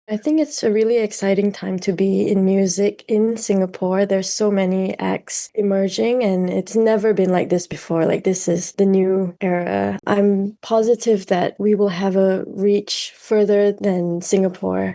I think it's a really exciting time to be in music in Singapore. There's so many acts emerging, and it's never been like this before. Like, this is the new era. I'm positive that we will have a reach further than Singapore.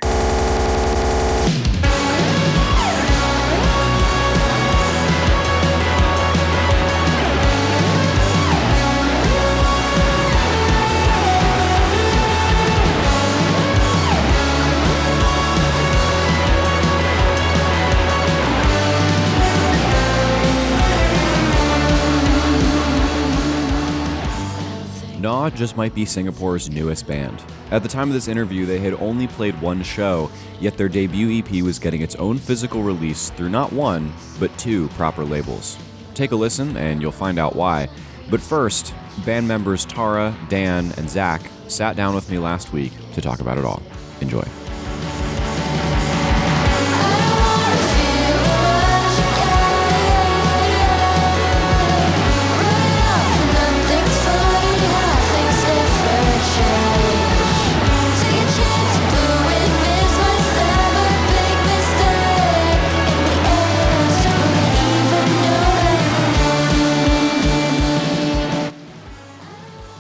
Gnaw just might be Singapore's newest band. At the time of this interview, they had only played one show, yet their debut EP was getting its own physical release through not one, but two proper labels. Take a listen and you'll find out why. But first, band members Tara, Dan, and Zach sat down with me last week to talk about it all. Enjoy.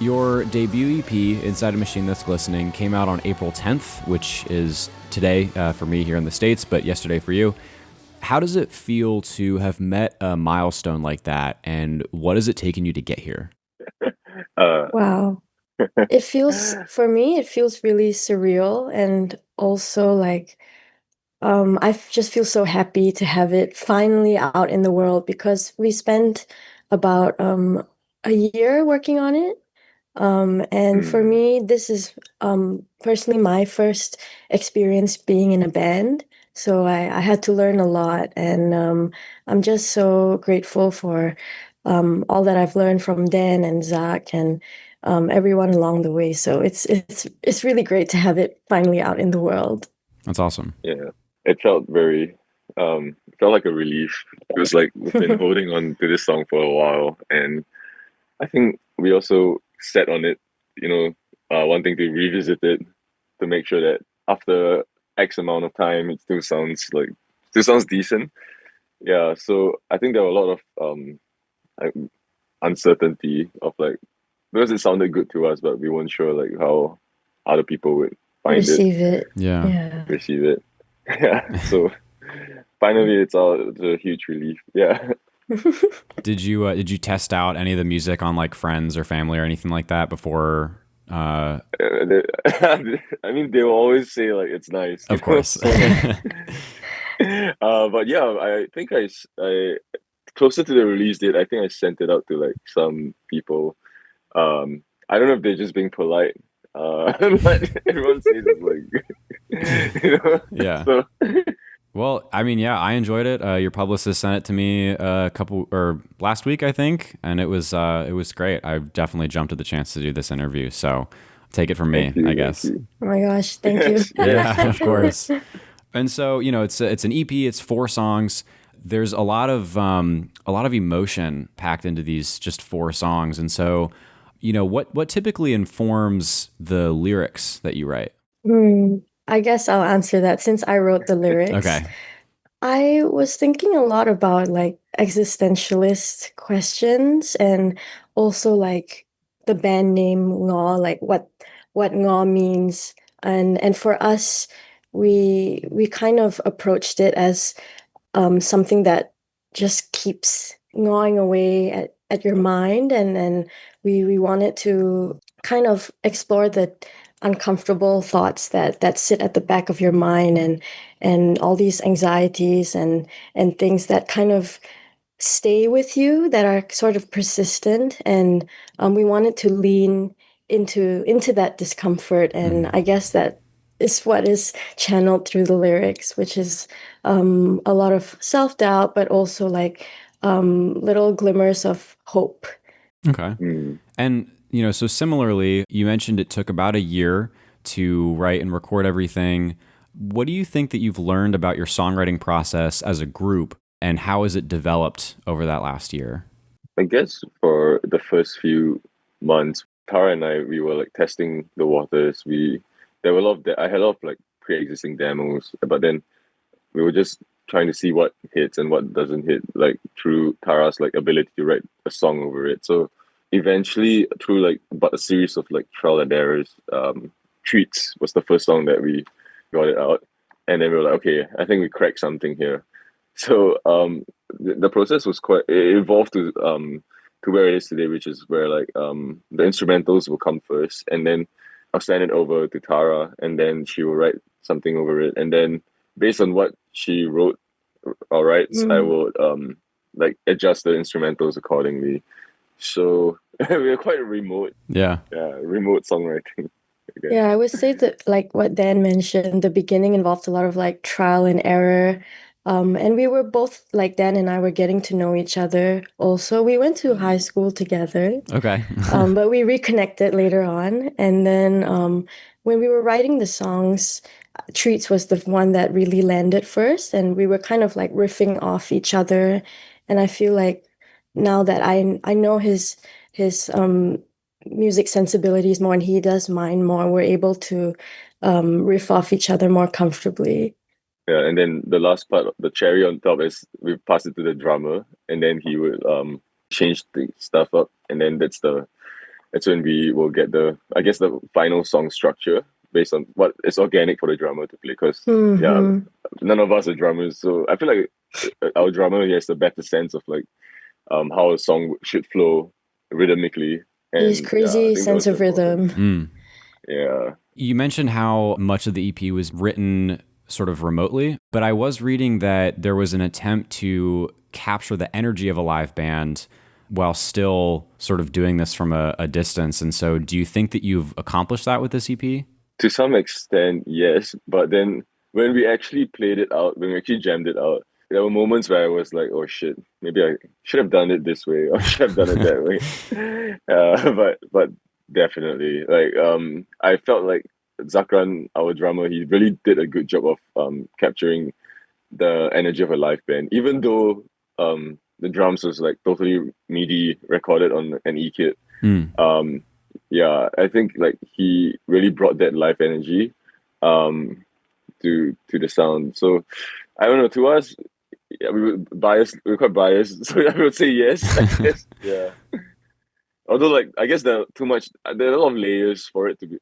Your debut EP, Inside a Machine That's Glistening, came out on April 10th, which is today for me here in the States, but yesterday for you. How does it feel to have met a milestone like that, and what has it taken you to get here? Wow. It feels, for me, it feels really surreal, and also like just feel so happy to have it finally out in the world because we spent about a year working on it. And for me, this is personally my first experience being in a band. So I had to learn a lot, and I'm just so grateful for all that I've learned from Dan and Zach and everyone along the way. So it's really great to have it finally out in the world. That's awesome. Yeah, it felt very, it felt like a relief. It was like we've been holding on to this song for a while, and I think we also set on it, wanting to revisit it to make sure that after X amount of time, it still sounds decent. Yeah, so I think there were a lot of like uncertainty of like because it sounded good to us, but we weren't sure like how other people would find it, Receive it. Yeah. Yeah. receive it. Yeah, so finally it's out. It's a huge relief. Yeah. Did you test out any of the music on like friends or family or anything like that before? I mean, they will always say like it's nice, Of course. So, but yeah, I think I closer to the release date, I think I sent it out to like some people. I don't know if they're just being polite, but everyone says it's like, Yeah. So Well, I mean, yeah, I enjoyed it. Your publicist sent it to me a couple or last week, I think, and it was great. I definitely jumped at the chance to do this interview. So take it from me, thank you, I thank guess. you. Oh my gosh, thank you. Yes, Yeah, of course. And so, it's an EP. It's 4 songs. There's a lot of emotion packed into these just 4 songs. And so, what typically informs the lyrics that you write? I guess I'll answer that since I wrote the lyrics. Okay. I was thinking a lot about like existentialist questions and also like the band name Gnaw, like what Gnaw means. And for us, we kind of approached it as something that just keeps gnawing away at your mind, and we wanted to kind of explore the uncomfortable thoughts that sit at the back of your mind, and all these anxieties and things that kind of stay with you that are sort of persistent, and we wanted to lean into that discomfort, and I guess that is what is channeled through the lyrics, which is a lot of self-doubt, but also like little glimmers of hope. Okay. Mm. And, so similarly, you mentioned it took about a year to write and record everything. What do you think that you've learned about your songwriting process as a group, and how has it developed over that last year? I guess for the first few months, Tara and I, we were like testing the waters. There were a lot of I had a lot of like pre-existing demos, but then we were just trying to see what hits and what doesn't hit, like through Tara's like ability to write a song over it. So eventually, through like but a series of like trial and errors, Treats was the first song that we got it out, and then we were like, okay, I think we cracked something here. So the process was quite it evolved to where it is today, which is where like the instrumentals will come first, and then I'll send it over to Tara, and then she will write something over it, and then based on what she wrote or writes, I Mm. will like adjust the instrumentals accordingly. So we're quite remote, Yeah. remote songwriting, I guess. Yeah, I would say that like what Dan mentioned, the beginning involved a lot of like trial and error. And we were both like Dan and I were getting to know each other also. We went to high school together. Okay. But we reconnected later on. And then when we were writing the songs, Treats was the one that really landed first. And we were kind of like riffing off each other. And I feel like now that I know his music sensibilities more and he does mine more, we're able to riff off each other more comfortably. Yeah, and then the last part, the cherry on top is we pass it to the drummer, and then he would change the stuff up, and then that's when we will get the I guess the final song structure based on what is organic for the drummer to play. Because yeah, Hmm. none of us are drummers, so I feel like our drummer he has a better sense of like how a song should flow rhythmically, He's and yeah, I crazy think that sense was of important. rhythm. Mm. Yeah, You mentioned how much of the EP was written sort of remotely, but I was reading that there was an attempt to capture the energy of a live band while still sort of doing this from a distance. And so, do you think that you've accomplished that with this EP? to some extent, yes. But then when we actually played it out, when we actually jammed it out, there were moments where I was like, "Oh shit, maybe I should have done it this way, or should have done it that way." But definitely, like I felt like Zakran, our drummer, he really did a good job of capturing the energy of a live band, even though the drums was like totally MIDI recorded on an E kit. Mm. um yeah, I think like he really brought that live energy um to the sound. So I don't know, to us, yeah, we were quite biased, so I would say yes, I guess. Yeah, although like I guess there are a lot of layers for it to be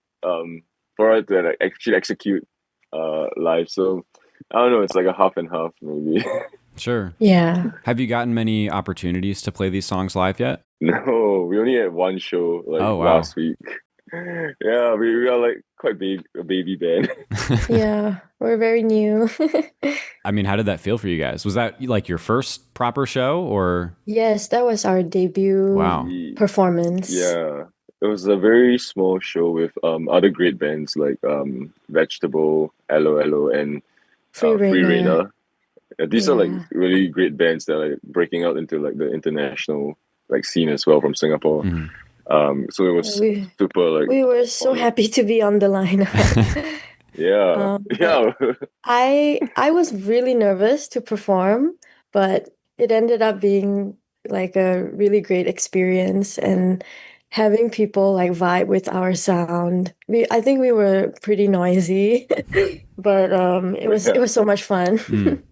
for it to like actually execute live. So I don't know, it's like a half and half maybe. Sure. Yeah. Have you gotten many opportunities to play these songs live yet? No, we only had one show like Oh, wow. last week. Yeah, we are like quite a baby band. Yeah, we're very new. I mean, how did that feel for you guys? Was that like your first proper show or? Yes, that was our debut Wow. Ye- performance. Yeah, it was a very small show with other great bands like Vegetable, LOLO, and Free Free Rainer. Reina. These are like Yeah. really great bands that are like breaking out into like the international like scene as well from Singapore. Mhm. So it Yeah, was super like we were so honored. happy to be on the lineup. Yeah, But yeah, I was really nervous to perform, but it ended up being like a really great experience and having people like vibe with our sound. I think we were pretty noisy, but it yeah, was so much fun. Mm.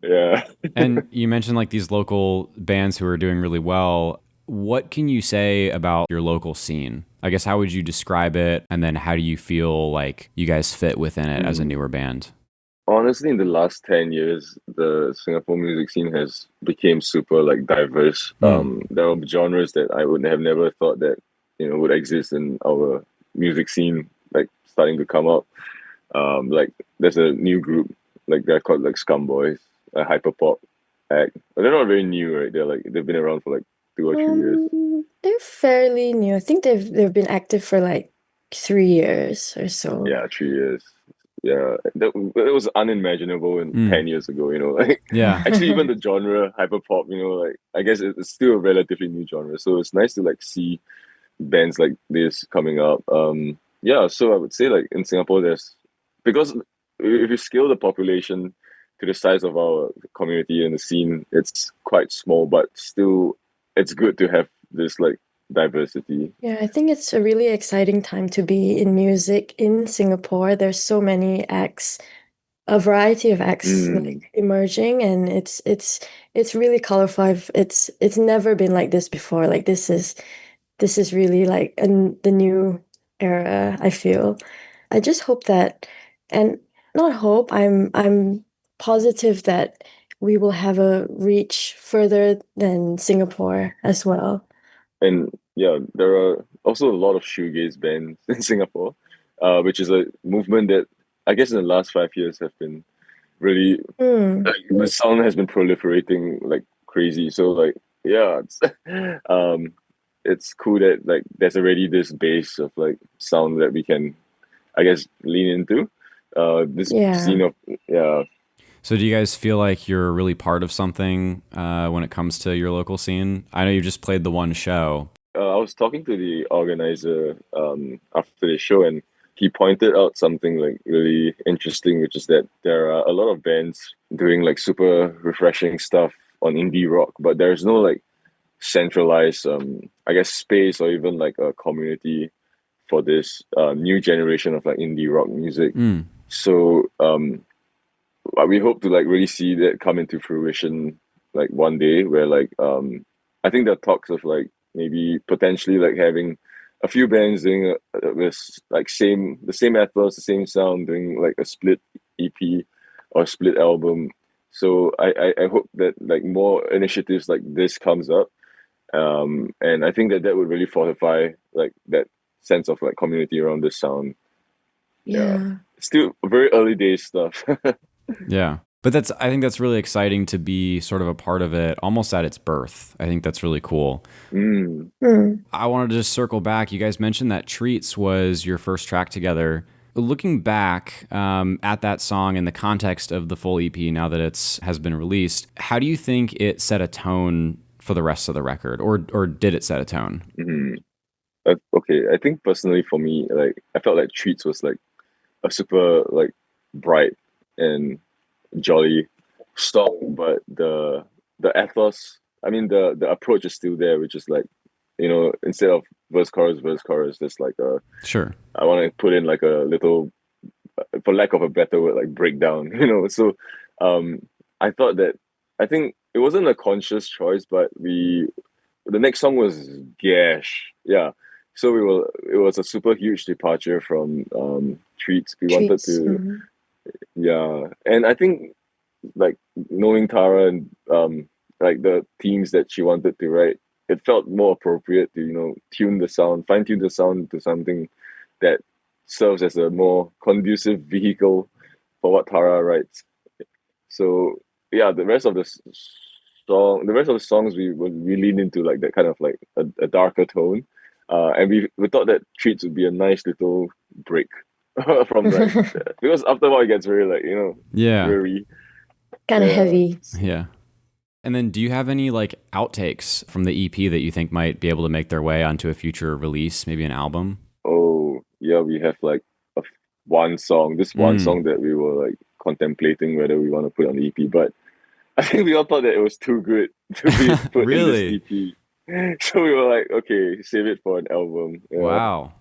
yeah. And you mentioned like these local bands who are doing really well. What can you say about your local scene? I guess how would you describe it? And then how do you feel like you guys fit within it as a Mm. newer band? Honestly, in the last 10 years, the Singapore music scene has become super like diverse. Mm. There are genres that I would have never thought that, would exist in our music scene, like starting to come up. Like there's a new group, like they're called like Scumboys, a hyperpop act. But they're not very new, right? They've been around for like 2 or 3 years. They're fairly new. I think they've been active for like 3 years or so. Yeah, 3 years. Yeah, that was unimaginable in Mm. 10 years ago. Like Yeah. actually even the genre hyperpop. Like I guess it's still a relatively new genre. So it's nice to like see bands like this coming up. Yeah, so I would say like in Singapore, there's because if you scale the population to the size of our community and the scene, it's quite small, but still, it's good to have this like diversity. Yeah, I think it's a really exciting time to be in music in Singapore. There's so many acts, a variety of acts Mm. like emerging, and it's really colorful. It's never been like this before. Like this is really like the new era, I feel. I just hope that, and not hope, I'm positive that we will have a reach further than Singapore as well. And yeah, there are also a lot of shoegaze bands in Singapore, which is a movement that I guess in the last 5 years have been really Mm, like the sound has been proliferating like crazy. So like yeah, um it's cool that like there's already this base of like sound that we can I guess lean into. This scene yeah. of yeah. So do you guys feel like you're really part of something when it comes to your local scene? I know you just played the one show. I was talking to the organizer after the show, and he pointed out something like really interesting, which is that there are a lot of bands doing like super refreshing stuff on indie rock, but there's no like centralized, I guess, space or even like a community for this new generation of like indie rock music. Mm, So we hope to like really see that come into fruition like one day where like I think there are talks of like maybe potentially like having a few bands doing this like same the same ethos, the same sound, doing like a split EP or split album. So I hope that like more initiatives like this comes up, and I think that that would really fortify like that sense of like community around this sound. Yeah, Yeah. still very early days stuff. yeah. But I think that's really exciting to be sort of a part of it almost at its birth. I think that's really cool. Mm. Mm. I wanted to just circle back. You guys mentioned that Treats was your first track together. Looking back at that song in the context of the full EP, now that it's has been released, how do you think it set a tone for the rest of the record, or did it set a tone? Mhm. Okay, I think personally for me, like I felt like Treats was like a super like bright and jolly song, but the ethos, I mean the approach is still there, which is like, instead of verse chorus, there's like a Sure. I want to put in like a little, for lack of a better word, like breakdown, So, um, I thought that I think it wasn't a conscious choice, but the next song was Gash. Yeah. So it was a super huge departure from Treats. We wanted Treats. to, Mhm. yeah. And I think like knowing Tara and like the themes that she wanted to write, it felt more appropriate to, tune the sound, fine tune the sound to something that serves as a more conducive vehicle for what Tara writes. So yeah, the rest of the songs we lean into like that kind of like a darker tone, and we thought that Treats would be a nice little break from like because after a while it gets very like Yeah. dreary. Kind of Yeah. heavy. Yeah. And then do you have any like outtakes from the EP that you think might be able to make their way onto a future release, maybe an album? Oh yeah, we have like this one Mm. song that we were like contemplating whether we want to put on the EP, but I think we all thought that it was too good to be put in this Really? EP. So we were like, okay, save it for an album. Yeah. Wow.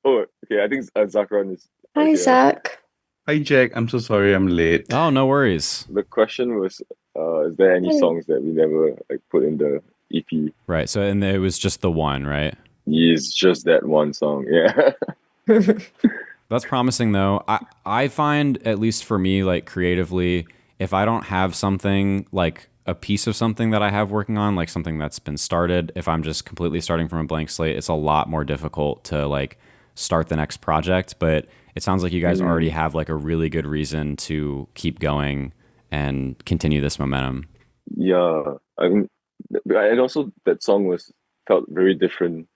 Oh, okay. I think Zakran is Hi, here. Zach. Hi, Jack. I'm so sorry I'm late. Oh, no worries. The question was, is there any Hey. songs that we never like put in the EP? Right. So, and it was just the one, right? It's just that one song. Yeah. That's promising though. I find, at least for me, like creatively, if I don't have something like a piece of something that I have working on, like something that's been started, if I'm just completely starting from a blank slate, it's a lot more difficult to like start the next project. But it sounds like you guys already Mm, have like a really good reason to keep going and continue this momentum. yeah. I mean, and also that song was felt very different.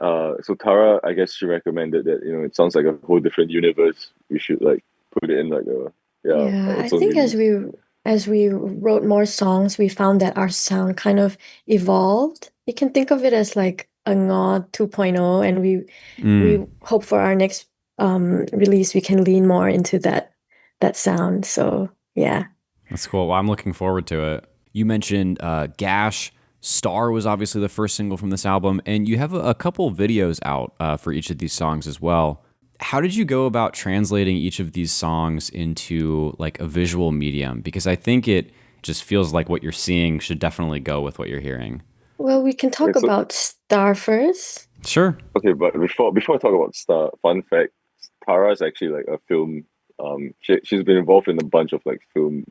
So Tara, I guess she recommended that it sounds like a whole different universe. We should like put it in like Yeah, I its own think release. as we wrote more songs, we found that our sound kind of evolved. You can think of it as like a Gnaw 2.0, and Mm, we hope for our next release we can lean more into that sound. So yeah. that's cool. Well, I'm looking forward to it. You mentioned Gash. Star was obviously the first single from this album, and you have a couple videos out for each of these songs as well. How did you go about translating each of these songs into like a visual medium? Because I think it just feels like what you're seeing should definitely go with what you're hearing. Well, we can Yeah, talk so about Star first. Sure. okay, but before I talk about Star, fun fact, Tara is actually like a film. She's been involved in a bunch of like film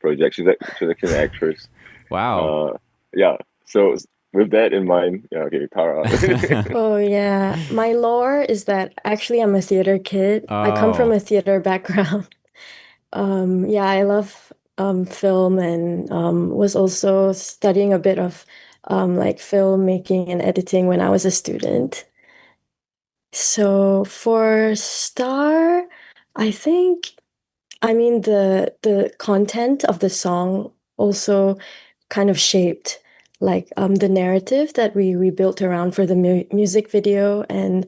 projects. She's actually an actress. Wow. Uh, yeah. So with that in mind, yeah. Okay, Tara. Oh yeah, my lore is that actually I'm a theater kid. I come from Oh, a theater background. Yeah, I love film and was also studying a bit of like filmmaking and editing when I was a student. So for Star, I think I mean the content of the song also kind of shaped like the narrative that we built around for the music video. And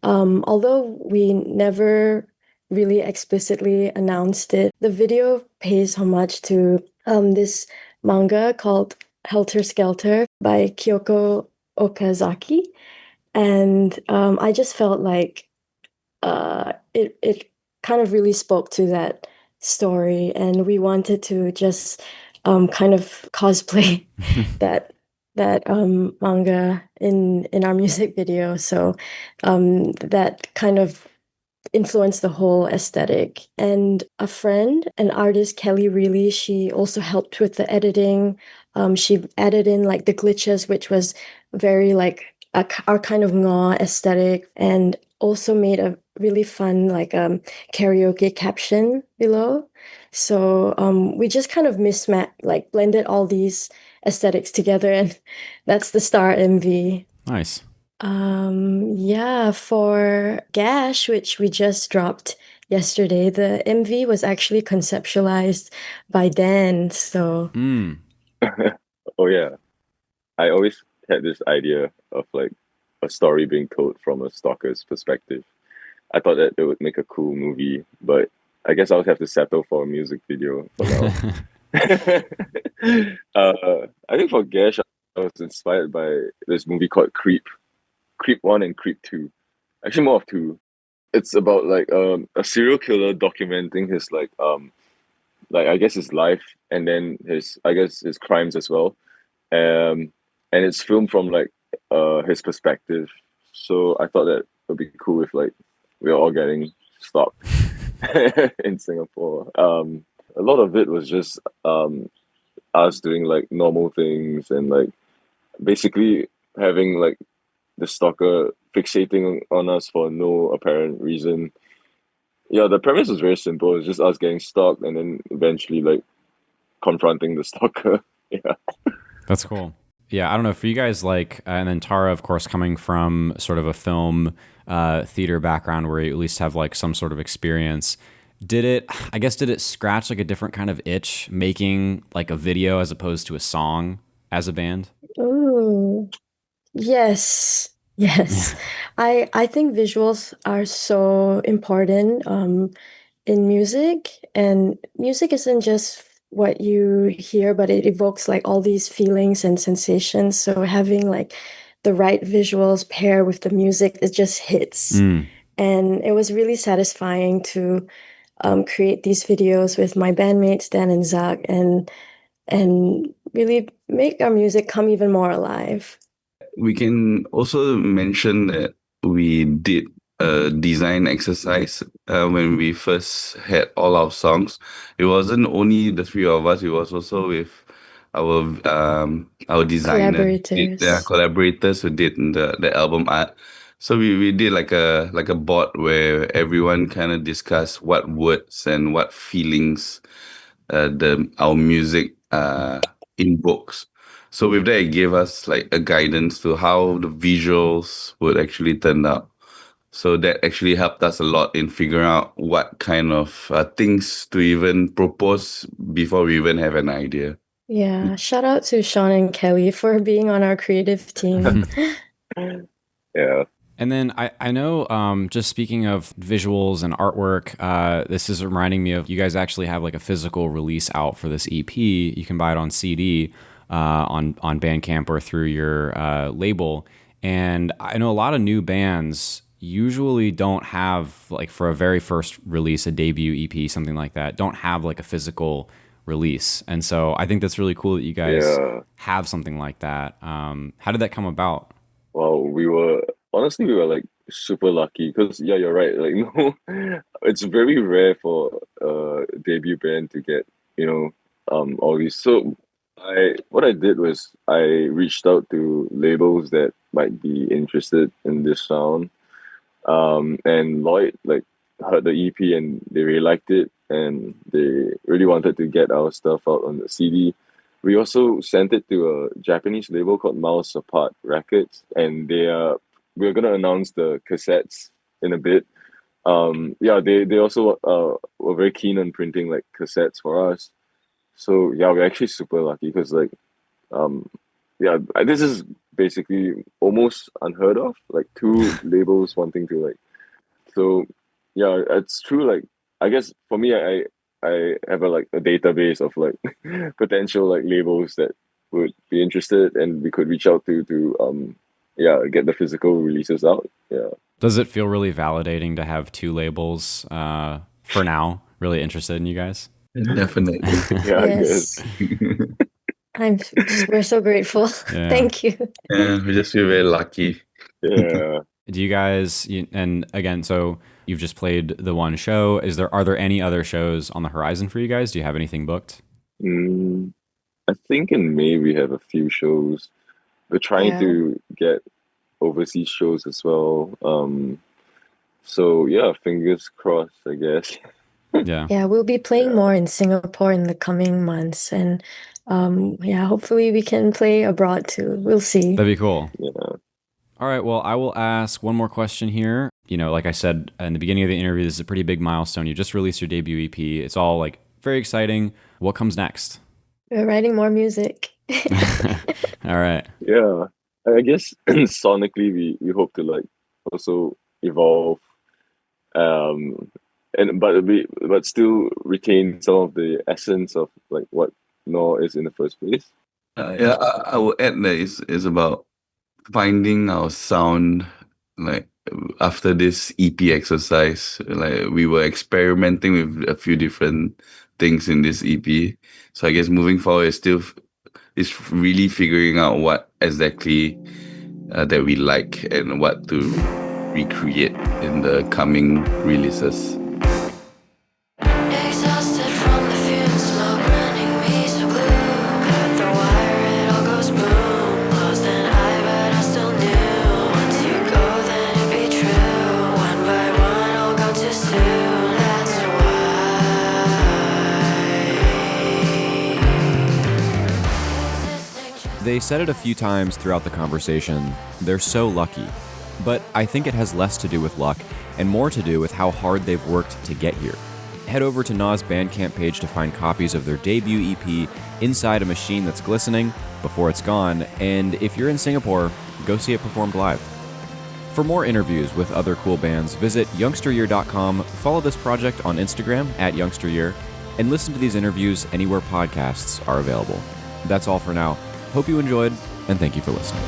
although we never really explicitly announced it, the video pays homage to this manga called Helter Skelter by Kyoko Okazaki. And I just felt like it kind of really spoke to that story, and we wanted to just kind of cosplay that manga in our music video. So that kind of influenced the whole aesthetic. And a friend, an artist, Kelly Reilly, she also helped with the editing. She added in like the glitches, which was very like our kind of Gnaw aesthetic, and also made a really fun like karaoke caption below. So we just kind of like blended all these aesthetics together, and that's the Star MV. nice. Yeah, for Gash, which we just dropped yesterday, the MV was actually conceptualized by Dan. So, Mm. Oh yeah, I always had this idea of like a story being told from a stalker's perspective. I thought that it would make a cool movie, but I guess I would have to settle for a music video for now. I think for Gash, I was inspired by this movie called Creep, Creep One and Creep Two. Actually, more of two. It's about like a serial killer documenting his like I guess his life and then his I guess his crimes as well. And it's filmed from like his perspective. So I thought that it would be cool if like we are all getting stalked in Singapore. A lot of it was just us doing like normal things and like basically having like the stalker fixating on us for no apparent reason. Yeah, the premise was very simple. It's just us getting stalked and then eventually like confronting the stalker. Yeah. That's cool. Yeah, I don't know for you guys like, and then Tara, of course, coming from sort of a film theater background where you at least have like some sort of experience. Did it? I guess did it scratch like a different kind of itch making like a video as opposed to a song as a band? ooh, yes, yes. I think visuals are so important in music, and music isn't just what you hear, but it evokes like all these feelings and sensations. So having like the right visuals pair with the music, it just hits. Mm. And it was really satisfying to create these videos with my bandmates Dan and Zach, and really make our music come even more alive. We can also mention that we did a design exercise when we first had all our songs. It wasn't only the three of us, it was also with our designer, Collaborators. collaborators who did the album art. So we did like a board where everyone kind of discussed what words and what feelings the our music invokes. So with that, it gave us like a guidance to how the visuals would actually turn out. So that actually helped us a lot in figuring out what kind of things to even propose before we even have an idea. Yeah, shout out to Sean and Kelly for being on our creative team. Yeah. And then I know, just speaking of visuals and artwork, this is reminding me of you guys actually have like a physical release out for this EP. You can buy it on CD. on Bandcamp or through your label. And I know a lot of new bands usually don't have, like, for a very first release, a debut EP, something like that, don't have like a physical release. And so I think that's really cool that you guys Yeah. have something like that. How did that come about? Well, we were like super lucky because yeah, you're right. Like no, it's very rare for a debut band to get, you know, all these. So what I did was I reached out to labels that might be interested in this sound. And Lloyd like heard the EP and they really liked it and they really wanted to get our stuff out on the CD. We also sent it to a Japanese label called Mouse Apart Records, and we're gonna announce the cassettes in a bit. Yeah, they also were very keen on printing like cassettes for us. So yeah, we're actually super lucky because like um yeah, this is basically almost unheard of. Like two labels wanting to like so yeah, it's true. Like I guess for me, I have a database of like potential like labels that would be interested, and we could reach out to yeah, get the physical releases out. Yeah. Does it feel really validating to have two labels for now really interested in you guys? Definitely. Yeah, I guess. Yes. We're so grateful. Yeah. Thank you. Yeah, we just feel very lucky. Yeah. Do you guys, and again, so you've just played the one show. Are there any other shows on the horizon for you guys? Do you have anything booked? I think in May we have a few shows. We're trying Yeah. to get overseas shows as well. So yeah, fingers crossed, I guess. Yeah. Yeah, we'll be playing Yeah. more in Singapore in the coming months, and yeah, hopefully we can play abroad too. We'll see. That'd be cool. Yeah. All right. Well, I will ask one more question here. You know, like I said in the beginning of the interview, this is a pretty big milestone. You just released your debut EP. It's all like very exciting. What comes next? We're writing more music. All right. Yeah. I guess sonically we hope to like also evolve um and but still retain some of the essence of like what Gnaw is in the first place. Yeah, I will add that it's about finding our sound, like after this EP exercise. Like we were experimenting with a few different things in this EP. So I guess moving forward is really figuring out what exactly that we like and what to recreate in the coming releases. Exhausted from the fumes, smoke running me so blue. Cut the wire, it all goes boom. Lost an eye, but I still knew. Once you go, then it be true. One by one, all gone too soon. That's why. They said it a few times throughout the conversation. They're so lucky. But I think it has less to do with luck and more to do with how hard they've worked to get here. Head over to Gnaw's Bandcamp page to find copies of their debut EP, Inside a Machine That's Glistening, before it's gone, and if you're in Singapore, go see it performed live. For more interviews with other cool bands, visit youngsteryear.com, follow this project on Instagram @youngsteryear, and listen to these interviews anywhere podcasts are available. That's all for now. Hope you enjoyed, and thank you for listening.